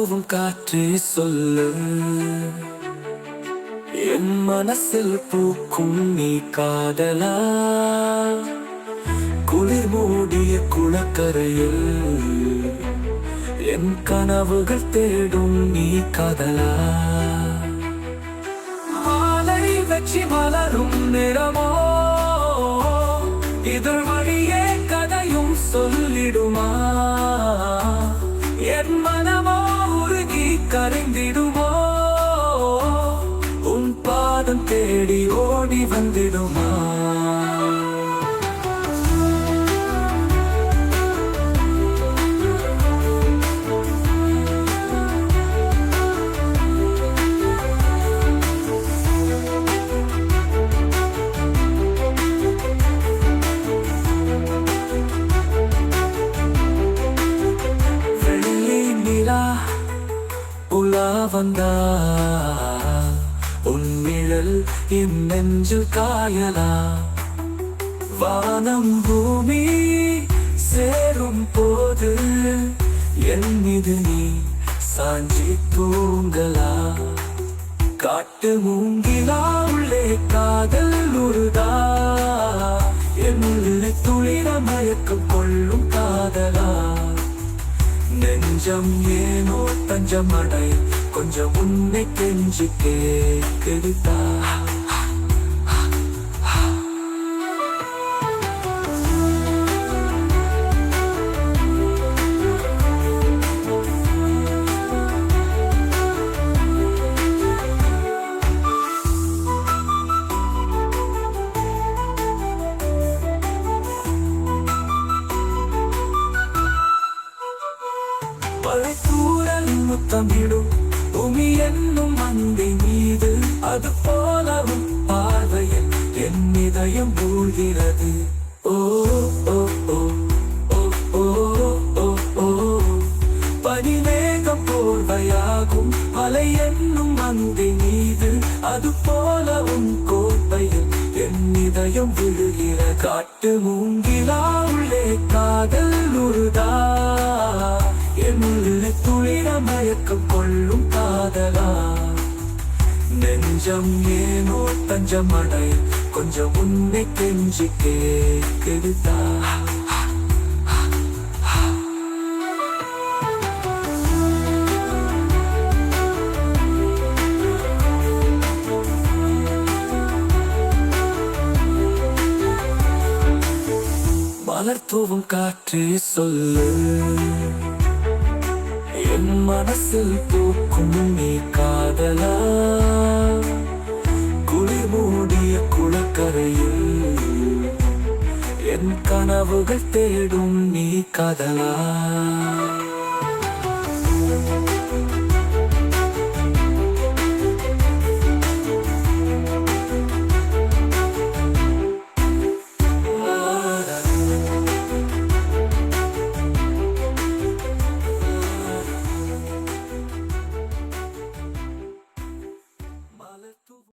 மலர்தூவும் காற்றே சொல்லு, என் மனசில் பூக்கும் நீ காதலா? குளிர் மூடிய குளக்கரையில் என் கனவுகள் தேடும் நீ காதலா? மாலை வெற்றி மலரும் நிறமோ இதழ் வழியே கதையும் சொல்லிடுமா? என் மனமோ உருகி கரைந்திடுமோ? உன் பாதம் தேடி ஓடி வந்திடுமா? உலா வந்தால் உன் நிழல் என் நெஞ்சில் காயலா? வானம் பூமி சேரும் போது என் மீது நீ சாஞ்சி தூங்கலா? காட்டு மூங்கிலா உள்ளே காதல் உருதா? என் உள்ளே துளிர மயக்கம் கொள்ளும் காதலா? நெஞ்சம் ஏனோ தஞ்சமடை கொஞ்சம் உன்னை கெஞ்சி கேட்குதா? மழைத்தூரல் முத்தமிடும் பூமி என்னும் மந்தை மீது, அது போலவும் பார்வையில் என் இதயம் மூழ்கிறது. ஓ ஓ ஓ ஓ ஓ ஓ ஓ பனிமேகம் போர்வையாகும் மலை என்னும் மந்தை மீது, அது போலவும் கோப்பையில் என் இதயம் விழுகிற. காட்டு மூங்கிலா உள்ளே காதல் உருதா? என் உள்ளே துளிர மயக்கம் கொள்ளும் காதலா? நெஞ்சம் ஏனோ தஞ்சமடை கொஞ்சம் உன்னை கெஞ்சி கேட்குதா? மலர்தூவும் காற்றே சொல்லு, என் மனசில் பூக்கும் நீ காதலா? குளிர் மூடிய குளக்கரையில் என் கனவுகள் தேடும் நீ காதலா?